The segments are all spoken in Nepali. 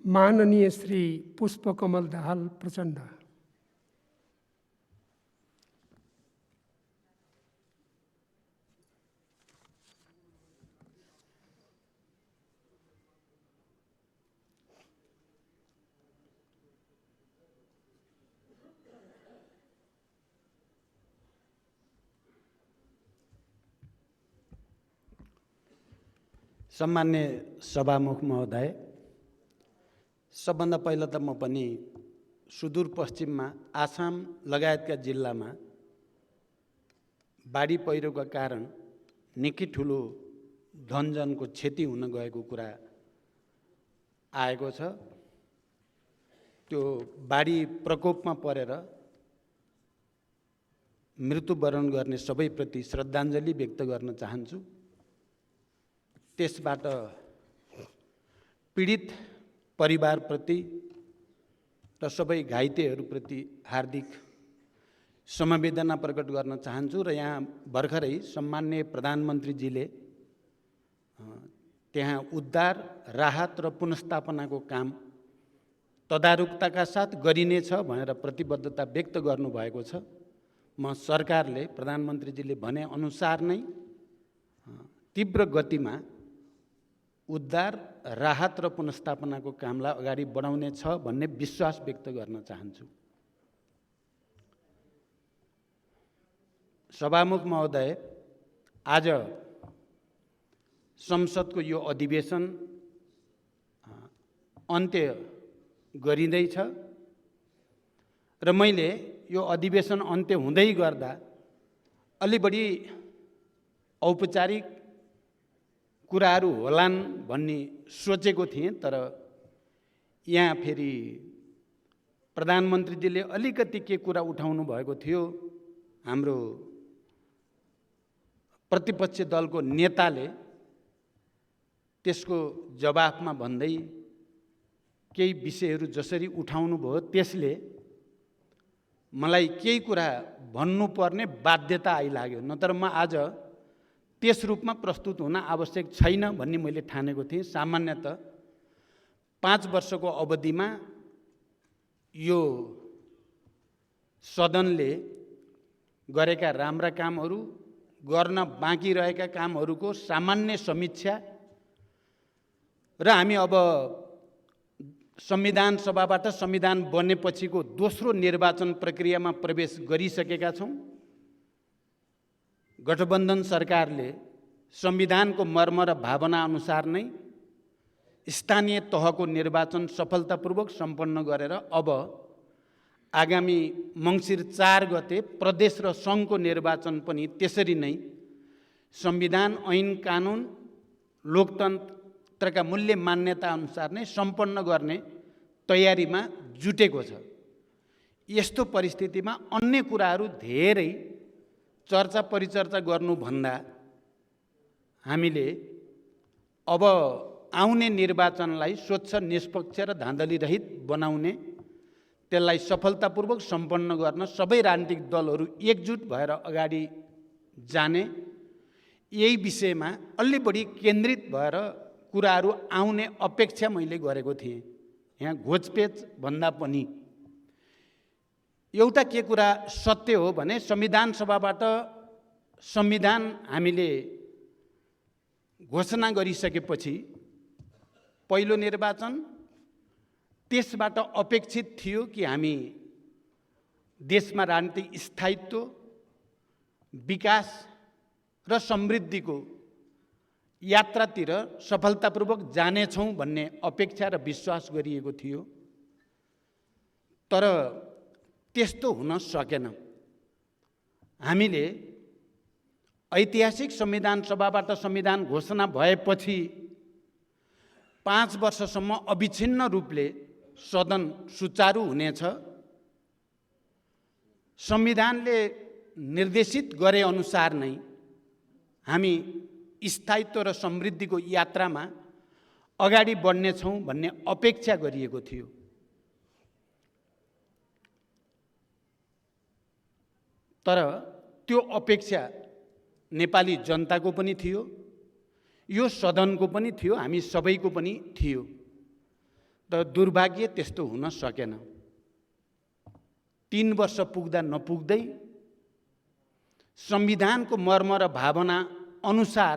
माननीय श्री पुष्पकमल दाहाल प्रचण्ड, सम्मान्य सभामुख महोदय, सबभन्दा पहिला त म पनि सुदूरपश्चिममा आसाम लगायतका जिल्लामा बाढी पहिरोका कारण निकै ठुलो धनजनको क्षति हुन गएको कुरा आएको छ। त्यो बाढी प्रकोपमा परेर मृत्युवरण गर्ने सबैप्रति श्रद्धाञ्जली व्यक्त गर्न चाहन्छु। त्यसबाट पीडित परिवारप्रति र सबै घाइतेहरूप्रति हार्दिक समवेदना प्रकट गर्न चाहन्छु। र यहाँ भर्खरै सम्मान्य प्रधानमन्त्रीजीले त्यहाँ उद्धार, राहत र पुनर्स्थापनाको काम तदारुकताका साथ गरिनेछ भनेर प्रतिबद्धता व्यक्त गर्नुभएको छ। म सरकारले प्रधानमन्त्रीजीले भने अनुसार नै तीव्र गतिमा उद्धार, राहत र पुनर्स्थापनाको कामलाई अगाडि बढाउने छ भन्ने विश्वास व्यक्त गर्न चाहन्छु। सभामुख महोदय, आज संसदको यो अधिवेशन अन्त्य गरिँदैछ र मैले यो अधिवेशन अन्त्य हुँदै गर्दा अलि बढी औपचारिक कुराहरू होलान् भन्ने सोचेको थिएँ, तर यहाँ फेरि प्रधानमन्त्रीजीले अलिकति के कुरा उठाउनु भएको थियो। हाम्रो प्रतिपक्ष दलको नेताले त्यसको जवाफमा भन्दै केही विषयहरू जसरी उठाउनु भयो त्यसले मलाई केही कुरा भन्नुपर्ने बाध्यता आइलाग्यो, नत्र म आज त्यस रूपमा प्रस्तुत हुन आवश्यक छैन भन्ने मैले ठानेको थिएँ। सामान्यतः 5 वर्षको अवधिमा यो सदनले गरेका राम्रा कामहरू, गर्न बाँकी रहेका कामहरूको सामान्य समीक्षा र हामी अब संविधान सभाबाट संविधान बनेपछिको दोस्रो निर्वाचन प्रक्रियामा प्रवेश गरिसकेका छौँ। गठबन्धन सरकारले संविधानको मर्म र भावना अनुसार नै स्थानीय तहको निर्वाचन सफलतापूर्वक सम्पन्न गरेर अब आगामी मङ्सिर 4 गते प्रदेश र सङ्घको निर्वाचन पनि त्यसरी नै संविधान, ऐन कानुन, लोकतन्त्रका मूल्य मान्यता अनुसार नै सम्पन्न गर्ने तयारीमा जुटेको छ। यस्तो परिस्थितिमा अन्य कुराहरू धेरै चर्चा परिचर्चा गर्नुभन्दा हामीले अब आउने निर्वाचनलाई स्वच्छ, निष्पक्ष र धाँधलीरहित बनाउने, त्यसलाई सफलतापूर्वक सम्पन्न गर्न सबै राजनीतिक दलहरू एकजुट भएर अगाडि जाने, यही विषयमा अलि बढी केन्द्रित भएर कुराहरू आउने अपेक्षा मैले गरेको थिएँ। यहाँ घोचपेच भन्दा पनि एउटा के कुरा सत्य हो भने संविधान सभाबाट संविधान हामीले घोषणा गरिसकेपछि पहिलो निर्वाचन, त्यसबाट अपेक्षित थियो कि हामी देशमा राजनीतिक स्थायित्व, विकास र समृद्धिको यात्रातिर सफलतापूर्वक जानेछौँ भन्ने अपेक्षा र विश्वास गरिएको थियो। तर त्यस्तो हुन सकेन। हामीले ऐतिहासिक संविधान सभाबाट संविधान घोषणा भएपछि 5 वर्षसम्म अविच्छिन्न रूपले सदन सुचारू हुनेछ। संविधानले निर्देशित गरे अनुसार नै हामी स्थायित्व र समृद्धिको यात्रामा अगाडि बढ्नेछौँ भन्ने अपेक्षा गरिएको थियो। तर त्यो अपेक्षा नेपाली जनताको पनि थियो, यो सदनको पनि थियो, हामी सबैको पनि थियो। तर दुर्भाग्य त्यस्तो हुन सकेन। 3 वर्ष पुग्दा नपुग्दै संविधानको मर्म र भावना अनुसार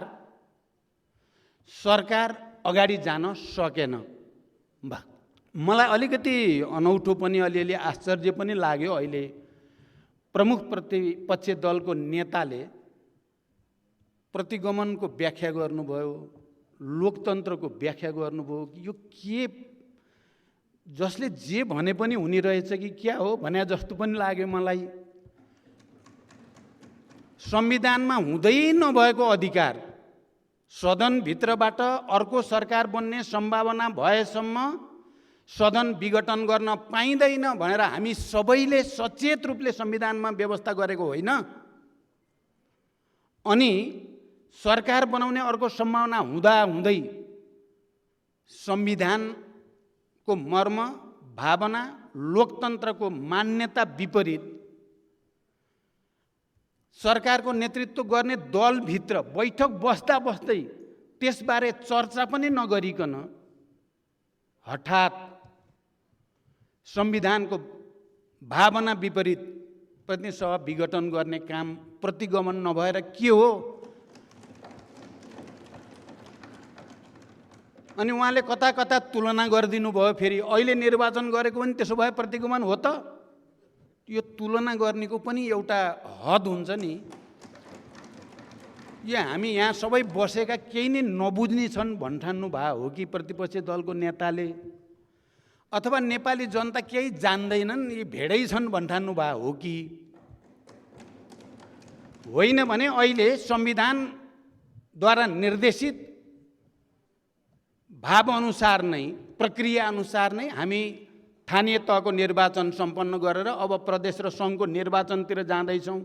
सरकार अगाडि जान सकेन। मलाई अलिकति अनौठो पनि अलिअलि आश्चर्य पनि लाग्यो। अहिले प्रमुख प्रतिपक्षी दलको नेताले प्रतिगमनको व्याख्या गर्नुभयो, लोकतन्त्रको व्याख्या गर्नुभयो। यो के, जसले जे भने पनि हुने रहेछ कि क्या हो भने जस्तो पनि लाग्यो मलाई। संविधानमा हुँदै नभएको अधिकार सदनभित्रबाट अर्को सरकार बन्ने सम्भावना भएसम्म सदन विघटन गर्न पाइँदैन भनेर हामी सबैले सचेत रूपले संविधानमा व्यवस्था गरेको होइन। अनि सरकार बनाउने अर्को सम्भावना हुँदाहुँदै संविधानको मर्म, भावना, लोकतन्त्रको मान्यता विपरीत सरकारको नेतृत्व गर्ने दलभित्र बैठक बस्दा बस्दै त्यसबारे चर्चा पनि नगरिकन हठात संविधानको भावना विपरीत प्रतिनिधि सभा विघटन गर्ने काम प्रतिगमन नभएर के हो? अनि उहाँले कता कता तुलना गरिदिनु भयो। फेरि अहिले निर्वाचन गरेको पनि त्यसो भए प्रतिगमन हो त? यो तुलना गर्नेको पनि एउटा हद हुन्छ नि। यो हामी यहाँ सबै बसेका केही नै नबुझ्ने छन् भन्ठान्नु भए हो कि प्रतिपक्षी दलको नेताले, अथवा नेपाली जनता केही जान्दैनन्, यी भेडै छन् भन्ठान्नु भए हो कि होइन? भने अहिले संविधानद्वारा निर्देशित भाव अनुसार नै, प्रक्रिया अनुसार नै हामी स्थानीय तहको निर्वाचन सम्पन्न गरेर अब प्रदेश र सङ्घको निर्वाचनतिर जाँदैछौँ।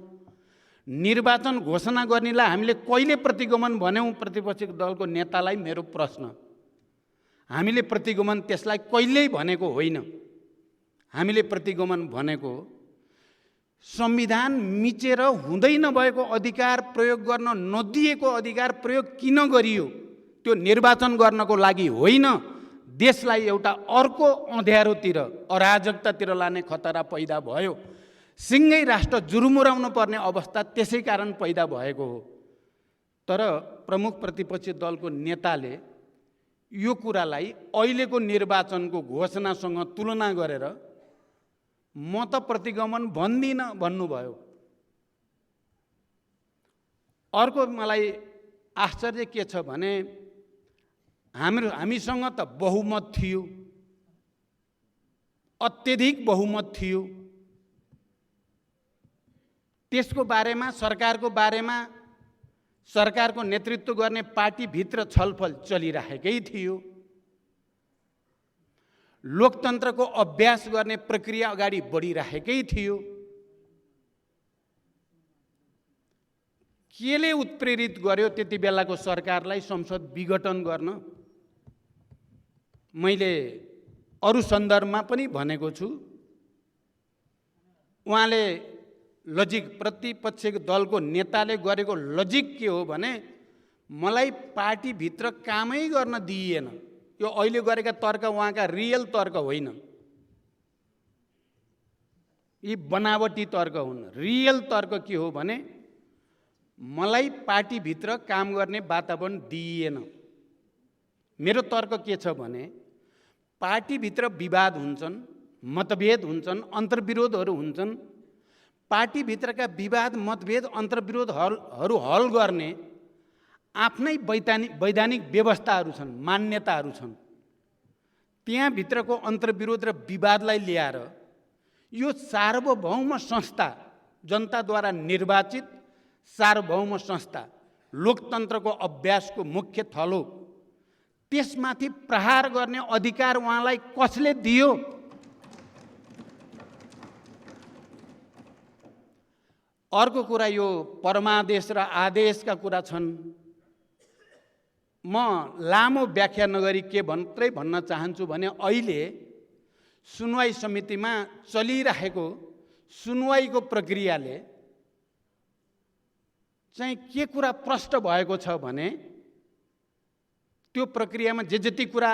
निर्वाचन घोषणा गर्नेलाई हामीले कहिले प्रतिगमन भन्यौँ? प्रतिपक्षी दलको नेतालाई मेरो प्रश्न। हामीले प्रतिगमन त्यसलाई कहिल्यै भनेको होइन। हामीले प्रतिगमन भनेको संविधान मिचेर हुँदै नभएको अधिकार प्रयोग गर्न नदिएको अधिकार प्रयोग किन गरियो? त्यो निर्वाचन गर्नको लागि होइन, देशलाई एउटा अर्को अँध्यारोतिर, अराजकतातिर लाने खतरा पैदा भयो। सिङ्गै राष्ट्र जुरुमुराउनु पर्ने अवस्था त्यसै कारण पैदा भएको हो। तर प्रमुख प्रतिपक्षी दलको नेताले यो कुरालाई अहिलेको निर्वाचनको घोषणासँग तुलना गरेर म त प्रतिगमन भन्दिनँ भन्नुभयो। अर्को मलाई आश्चर्य के छ भने हामीसँग त बहुमत थियो, अत्यधिक बहुमत थियो। त्यसको बारेमा, सरकारको बारेमा सरकारको नेतृत्व गर्ने पार्टीभित्र छलफल चलिरहेकै थियो। लोकतन्त्रको अभ्यास गर्ने प्रक्रिया अगाडि बढिरहेकै थियो। केले उत्प्रेरित गर्यो त्यति बेलाको सरकारलाई संसद विघटन गर्न? मैले अरू सन्दर्भमा पनि भनेको छु। उहाँले लजिक, प्रतिपक्षी दलको नेताले गरेको लजिक के हो भने मलाई पार्टीभित्र कामै गर्न दिइएन। यो अहिले गरेका तर्क उहाँका रियल तर्क होइन, यी बनावटी तर्क हुन्। रियल तर्क के हो भने मलाई पार्टीभित्र काम गर्ने वातावरण दिइएन। मेरो तर्क के छ भने पार्टीभित्र विवाद हुन्छन्, मतभेद हुन्छन्, अन्तर्विरोधहरू हुन्छन्। पार्टीभित्रका विवाद, मतभेद, अन्तर्विरोधहरू हल गर्ने आफ्नै वैधानिक व्यवस्थाहरू छन्, मान्यताहरू छन्। त्यहाँभित्रको अन्तर्विरोध र विवादलाई ल्याएर यो सार्वभौम संस्था, जनताद्वारा निर्वाचित सार्वभौम संस्था, लोकतन्त्रको अभ्यासको मुख्य थलो, त्यसमाथि प्रहार गर्ने अधिकार उहाँलाई कसले दियो? अर्को कुरा यो परमादेश र आदेशका कुरा छन्। म लामो व्याख्या नगरी के मात्रै भन्न चाहन्छु भने अहिले सुनवाई समितिमा चलिरहेको सुनवाईको प्रक्रियाले चाहिँ के कुरा प्रष्ट भएको छ भने त्यो प्रक्रियामा जे जति कुरा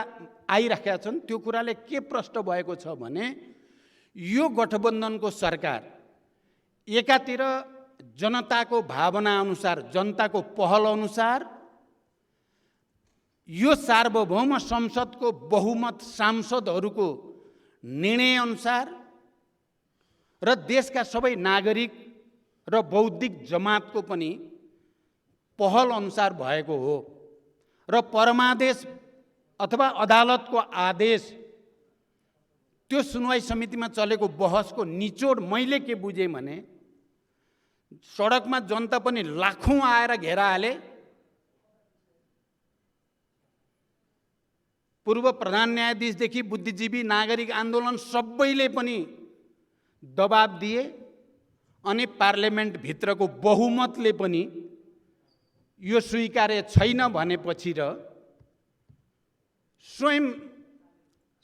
आइराखेका छन् त्यो कुराले के प्रष्ट भएको छ भने यो गठबन्धनको सरकार एकातिर जनताको भावना अनुसार, जनताको पहल अनुसार यो सार्वभौम संसदको बहुमत सांसदहरूको निर्णय अनुसार र देशका सबै नागरिक र बौद्धिक जमातको पनि पहल अनुसार भएको हो र परमादेश अथवा अदालतको आदेश त्यो सुनवाई समितिमा चलेको बहसको निचोड मैले के बुझेँ भने सडकमा जनता पनि लाखौं आएर घेरा हाले, पूर्व प्रधान न्यायाधीशदेखि बुद्धिजीवी नागरिक आन्दोलन सबैले पनि दबाब दिए अनि पार्लियामेन्ट भित्रको बहुमतले पनि यो स्वीकार्य छैन भनेपछि र स्वयं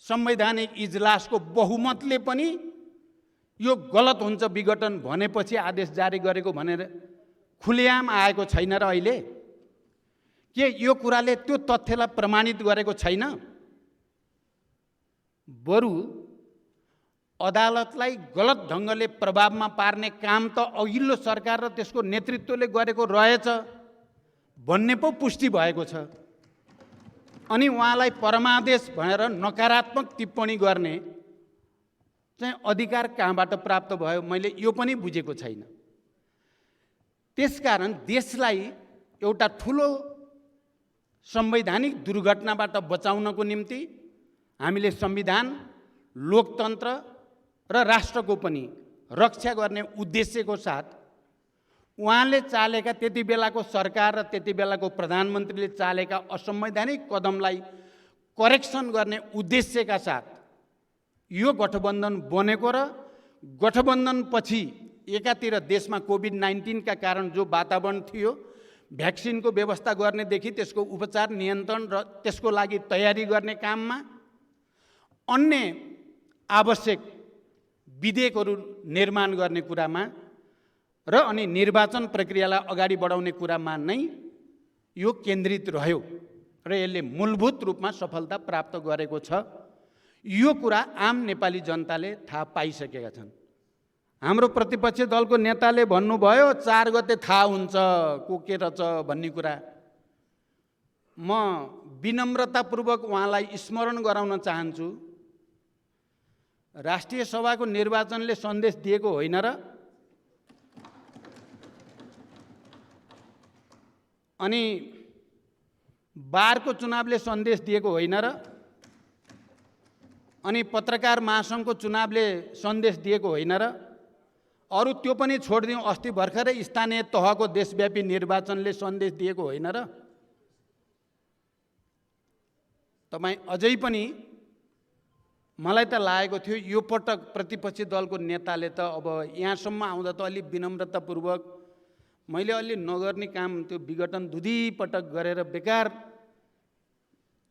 संवैधानिक इजलासको बहुमतले पनि यो गलत हुन्छ विघटन भनेपछि आदेश जारी गरेको भनेर खुलेआम आएको छैन र अहिले के यो कुराले त्यो तथ्यलाई प्रमाणित गरेको छैन? बरु अदालतलाई गलत ढङ्गले प्रभावमा पार्ने काम त अघिल्लो सरकार र त्यसको नेतृत्वले गरेको रहेछ भन्ने पो पुष्टि भएको छ। अनि उहाँलाई परमादेश भनेर नकारात्मक टिप्पणी गर्ने चाहिँ अधिकार कहाँबाट प्राप्त भयो मैले यो पनि बुझेको छैन। त्यसकारण देशलाई एउटा ठुलो संवैधानिक दुर्घटनाबाट बचाउनको निम्ति हामीले संविधान, लोकतन्त्र र राष्ट्रको पनि रक्षा गर्ने उद्देश्यको साथ उहाँले चालेका त्यति बेलाको सरकार र त्यति बेलाको प्रधानमन्त्रीले चालेका असंवैधानिक कदमलाई करेक्सन गर्ने उद्देश्यका साथ यो गठबन्धन बनेको र गठबन्धनपछि एकातिर देशमा कोभिड-19 का कारण जो वातावरण थियो, भ्याक्सिनको व्यवस्था गर्नेदेखि त्यसको उपचार, नियन्त्रण र त्यसको लागि तयारी गर्ने काममा, अन्य आवश्यक विधेयकहरू निर्माण गर्ने कुरामा र अनि निर्वाचन प्रक्रियालाई अगाडि बढाउने कुरामा नै यो केन्द्रित रह्यो र यसले मूलभूत रूपमा सफलता प्राप्त गरेको छ। यो कुरा आम नेपाली जनताले थाहा पाइसकेका छन्। हाम्रो प्रतिपक्षी दलको नेताले भन्नुभयो 4 गते थाहा हुन्छ को के रहेछ भन्ने कुरा। म विनम्रतापूर्वक उहाँलाई स्मरण गराउन चाहन्छु, राष्ट्रिय सभाको निर्वाचनले सन्देश दिएको होइन र? अनि बारको चुनावले सन्देश दिएको होइन र? अनि पत्रकार महासङ्घको चुनावले सन्देश दिएको होइन र? अरू त्यो पनि छोडिदिउँ, अस्ति भर्खरै स्थानीय तहको देशव्यापी निर्वाचनले सन्देश दिएको होइन र? तपाईँ अझै पनि मलाई त लागेको थियो यो पटक प्रतिपक्षी दलको नेताले त अब यहाँसम्म आउँदा त अलि विनम्रतापूर्वक मैले अलि नगर्ने काम त्यो विघटन दुधीपटक गरेर बेकार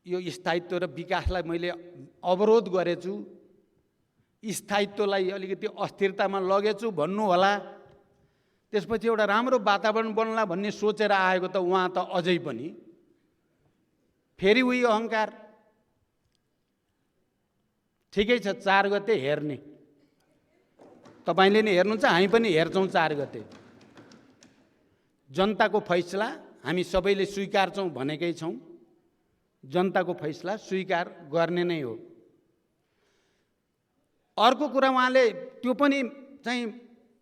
यो स्थायित्व र विकासलाई मैले अवरोध गरेछु, स्थायित्वलाई अलिकति अस्थिरतामा लगेछु भन्नु होला। त्यसपछि एउटा राम्रो वातावरण बन्ला भन्ने सोचेर आएको त उहाँ त अझै पनि फेरि उही अहङ्कार। ठिकै छ, 4 गते हेर्ने, तपाईँले नि हेर्नुहुन्छ, हामी पनि हेर्छौँ 4 गते। जनताको फैसला हामी सबैले स्वीकार्छौँ भनेकै छौँ, जनताको फैसला स्वीकार गर्ने नै हो। अर्को कुरा उहाँले त्यो पनि चाहिँ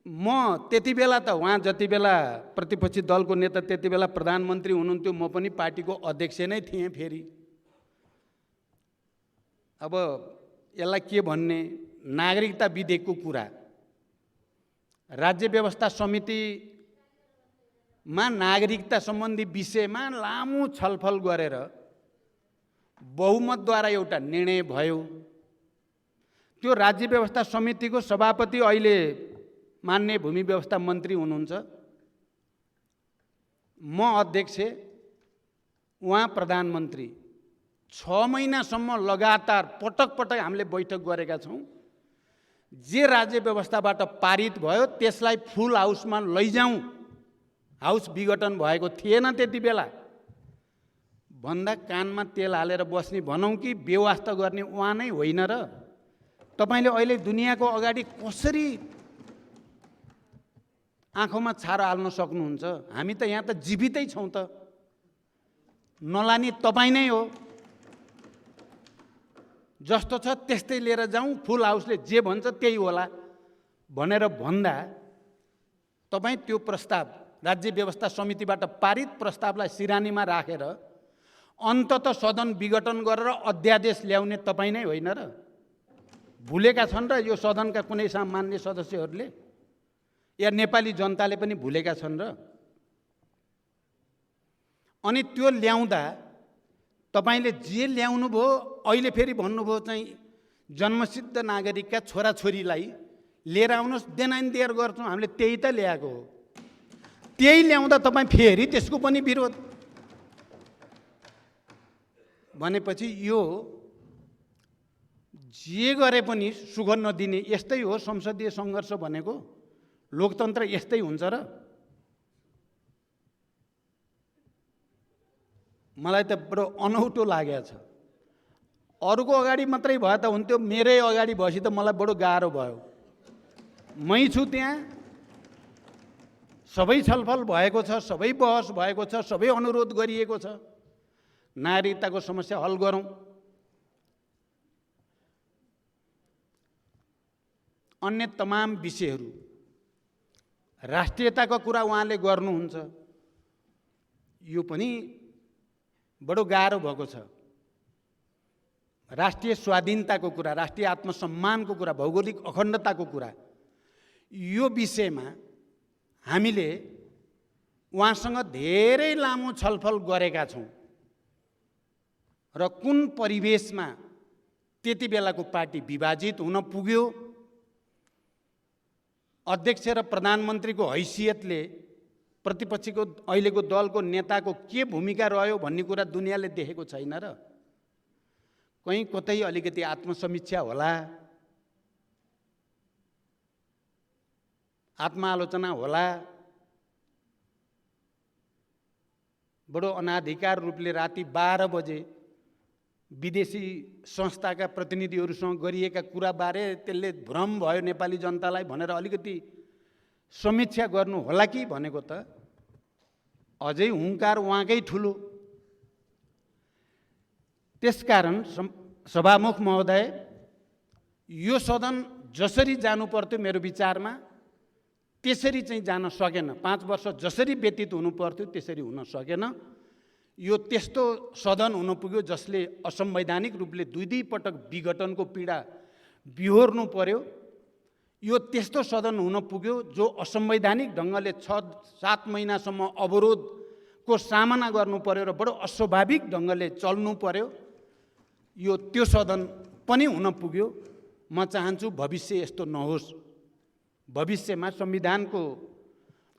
म त्यति बेला त उहाँ जति बेला प्रतिपक्षी दलको नेता त्यति बेला प्रधानमन्त्री हुनुहुन्थ्यो, म पनि पार्टीको अध्यक्ष नै थिएँ। फेरि अब यसलाई के भन्ने, नागरिकता विधेयकको कुरा राज्य व्यवस्था समितिमा नागरिकता सम्बन्धी विषयमा लामो छलफल गरेर बहुमतद्वारा एउटा निर्णय भयो। त्यो राज्य व्यवस्था समितिको सभापति अहिले मान्य भूमि व्यवस्था मन्त्री हुनुहुन्छ, म अध्यक्ष, उहाँ प्रधानमन्त्री। 6 महिनासम्म लगातार पटक पटक हामीले बैठक गरेका छौँ। जे राज्य व्यवस्थाबाट पारित भयो त्यसलाई फुल हाउसमा लैजाउँ। हाउस विघटन भएको थिएन त्यति बेला, भन्दा कानमा तेल हालेर बस्ने भनौँ कि बेवास्ता गर्ने उहाँ नै होइन र? तपाईँले अहिले दुनियाँको अगाडि कसरी आँखामा छारो हाल्न सक्नुहुन्छ? हामी त यहाँ त जीवितै छौँ त। नलानी तपाईँ नै हो। जस्तो छ त्यस्तै लिएर जाउँ, फुल हाउसले जे भन्छ त्यही होला भनेर भन्दा तपाईँ त्यो प्रस्ताव राज्य व्यवस्था समितिबाट पारित प्रस्तावलाई सिरानीमा राखेर अन्तत सदन विघटन गरेर अध्यादेश ल्याउने तपाईँ नै होइन र? भुलेका छन् र यो सदनका कुनै सामान्य सदस्यहरूले या नेपाली जनताले पनि भुलेका छन् र? अनि त्यो ल्याउँदा तपाईले जे ल्याउनु भयो, अहिले फेरि भन्नुभयो चाहिँ जन्मसिद्ध नागरिकका छोराछोरीलाई लिएर आउनुहोस्, देनाइन्दिएर गर्छौँ, हामीले त्यही त ल्याएको हो। त्यही ल्याउँदा तपाईँ फेरि त्यसको पनि विरोध भनेपछि यो जे गरे पनि सुख नदिने यस्तै हो संसदीय सङ्घर्ष भनेको। लोकतन्त्र यस्तै हुन्छ र? मलाई त बडो अनौठो लागेको छ। अरूको अगाडि मात्रै भए त हुन्थ्यो, मेरै अगाडि भएपछि त मलाई बडो गाह्रो भयो। मै छु त्यहाँ, सबै छलफल भएको छ, सबै बहस भएको छ, सबै अनुरोध गरिएको छ, नागरिकताको समस्या हल गरौँ। अन्य तमाम विषयहरू, राष्ट्रियताको कुरा उहाँले गर्नुहुन्छ, यो पनि बडो गाह्रो भएको छ। राष्ट्रिय स्वाधीनताको कुरा, राष्ट्रिय आत्मसम्मानको कुरा, भौगोलिक अखण्डताको कुरा, यो विषयमा हामीले उहाँसँग धेरै लामो छलफल गरेका छौँ र कुन परिवेशमा त्यति बेलाको पार्टी विभाजित हुन पुग्यो, अध्यक्ष र प्रधानमन्त्रीको हैसियतले प्रतिपक्षीको अहिलेको दलको नेताको के भूमिका रह्यो भन्ने कुरा दुनियाँले देखेको छैन र? कहीँ कतै अलिकति आत्मसमीक्षा होला, आत्मालोचना होला। बडो अनाधिकार रूपले राति 12 बजे विदेशी संस्थाका प्रतिनिधिहरूसँग गरिएका कुराबारे त्यसले भ्रम भयो नेपाली जनतालाई भनेर अलिकति समीक्षा गर्नु होला कि भनेको त अझै हुङ्कार उहाँकै ठुलो। त्यसकारण सभामुख महोदय, यो सदन जसरी जानु पर्थ्यो मेरो विचारमा त्यसरी चाहिँ जान सकेन। 5 वर्ष जसरी व्यतीत हुनु पर्थ्यो त्यसरी हुन सकेन। यो त्यस्तो सदन हुन पुग्यो जसले असंवैधानिक रूपले दुई पटक विघटनको पीडा बिहोर्नु पर्यो। यो त्यस्तो सदन हुन पुग्यो जो असंवैधानिक ढङ्गले 6-7 महिनासम्म अवरोधको सामना गर्नु पर्यो र बडो अस्वाभाविक ढङ्गले चल्नु पर्यो। यो त्यो सदन पनि हुन पुग्यो। म चाहन्छु भविष्य यस्तो नहोस्। भविष्यमा संविधानको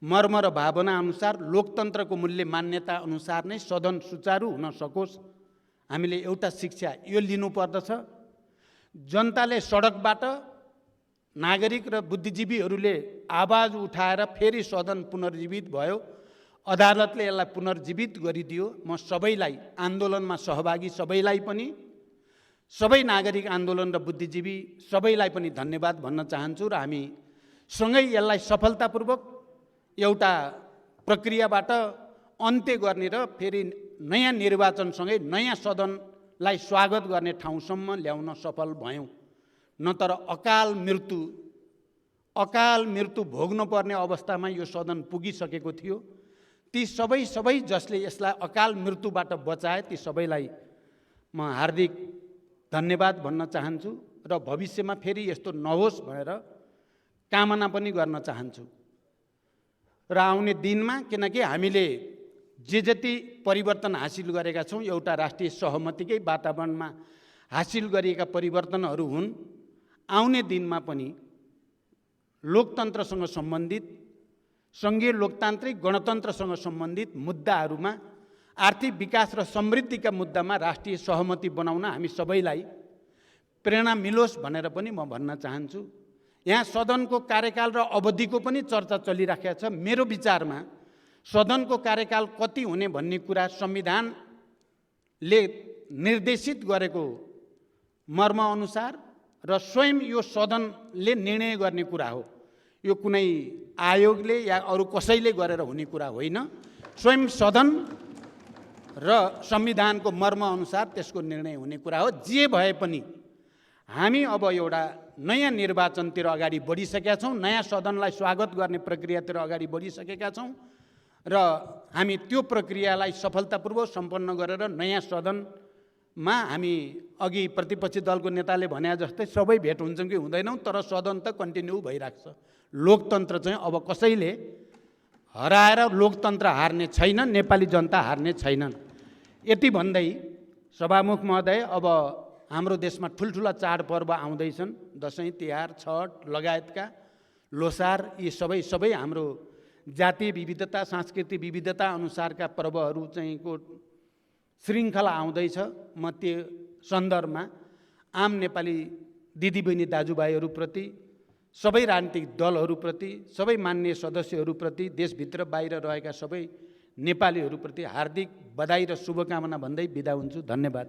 मर्म र भावना अनुसार, लोकतन्त्रको मूल्य मान्यता अनुसार नै सदन सुचारू हुन सकोस्। हामीले एउटा शिक्षा यो लिनुपर्दछ। जनताले सडकबाट, नागरिक र बुद्धिजीवीहरूले आवाज उठाएर फेरि सदन पुनर्जीवित भयो। अदालतले यसलाई पुनर्जीवित गरिदियो। म सबैलाई, आन्दोलनमा सहभागी सबैलाई पनि, सबै नागरिक आन्दोलन र बुद्धिजीवी सबैलाई पनि धन्यवाद भन्न चाहन्छु र हामी सँगै यसलाई सफलतापूर्वक एउटा प्रक्रियाबाट अन्त्य गर्ने र फेरि नयाँ निर्वाचनसँगै नयाँ सदनलाई स्वागत गर्ने ठाउँसम्म ल्याउन सफल भयौँ। नतर अकाल मृत्यु भोग्न पर्ने अवस्थामा यो सदन पुगिसकेको थियो। ती सबै जसले यसलाई अकाल मृत्युबाट बचाए ती सबैलाई म हार्दिक धन्यवाद भन्न चाहन्छु र भविष्यमा फेरि यस्तो नहोस् भनेर कामना पनि गर्न चाहन्छु। र आउने दिनमा, किनकि हामीले जे जति परिवर्तन हासिल गरेका छौँ एउटा राष्ट्रिय सहमतिकै वातावरणमा हासिल गरिएका परिवर्तनहरू हुन्। आउने दिनमा पनि लोकतन्त्रसँग सम्बन्धित, सङ्घीय लोकतान्त्रिक गणतन्त्रसँग सम्बन्धित मुद्दाहरूमा, आर्थिक विकास र समृद्धिका मुद्दामा राष्ट्रिय सहमति बनाउन हामी सबैलाई प्रेरणा मिलोस् भनेर पनि म भन्न चाहन्छु। यहाँ सदनको कार्यकाल र अवधिको पनि चर्चा चलिराखेको छ। मेरो विचारमा सदनको कार्यकाल कति हुने भन्ने कुरा संविधान ले निर्देशित गरेको मर्मअनुसार र स्वयं यो सदनले निर्णय गर्ने कुरा हो। यो कुनै आयोगले या अरू कसैले गरेर हुने कुरा होइन। स्वयं सदन र संविधानको मर्मअनुसार त्यसको निर्णय हुने कुरा हो। जे भए पनि हामी अब एउटा नयाँ निर्वाचनतिर अगाडि बढिसकेका छौँ, नयाँ सदनलाई स्वागत गर्ने प्रक्रियातिर अगाडि बढिसकेका छौँ र हामी त्यो प्रक्रियालाई सफलतापूर्वक सम्पन्न गरेर नयाँ सदनमा हामी अघि प्रतिपक्षी दलको नेताले भने जस्तै सबै भेट हुन्छौँ कि हुँदैनौँ, तर सदन त कन्टिन्यू भइरहेको छ। लोकतन्त्र चाहिँ अब कसैले हराएर लोकतन्त्र हार्ने छैन, नेपाली जनता हार्ने छैनन्। यति भन्दै सभामुख महोदय, अब हाम्रो देशमा ठुल्ठुला चाडपर्व आउँदैछन्, दसैँ तिहार छठ लगायतका, लोसार, यी सबै हाम्रो जातीय विविधता सांस्कृतिक विविधता अनुसारका पर्वहरू चाहिँ को श्रृङ्खला आउँदैछ। म त्यो सन्दर्भमा आम नेपाली दिदीबहिनी दाजुभाइहरूप्रति, सबै राजनीतिक दलहरूप्रति, सबै मान्य सदस्यहरूप्रति, देशभित्र बाहिर रहेका सबै नेपालीहरूप्रति हार्दिक बधाई र शुभकामना भन्दै बिदा हुन्छु। धन्यवाद।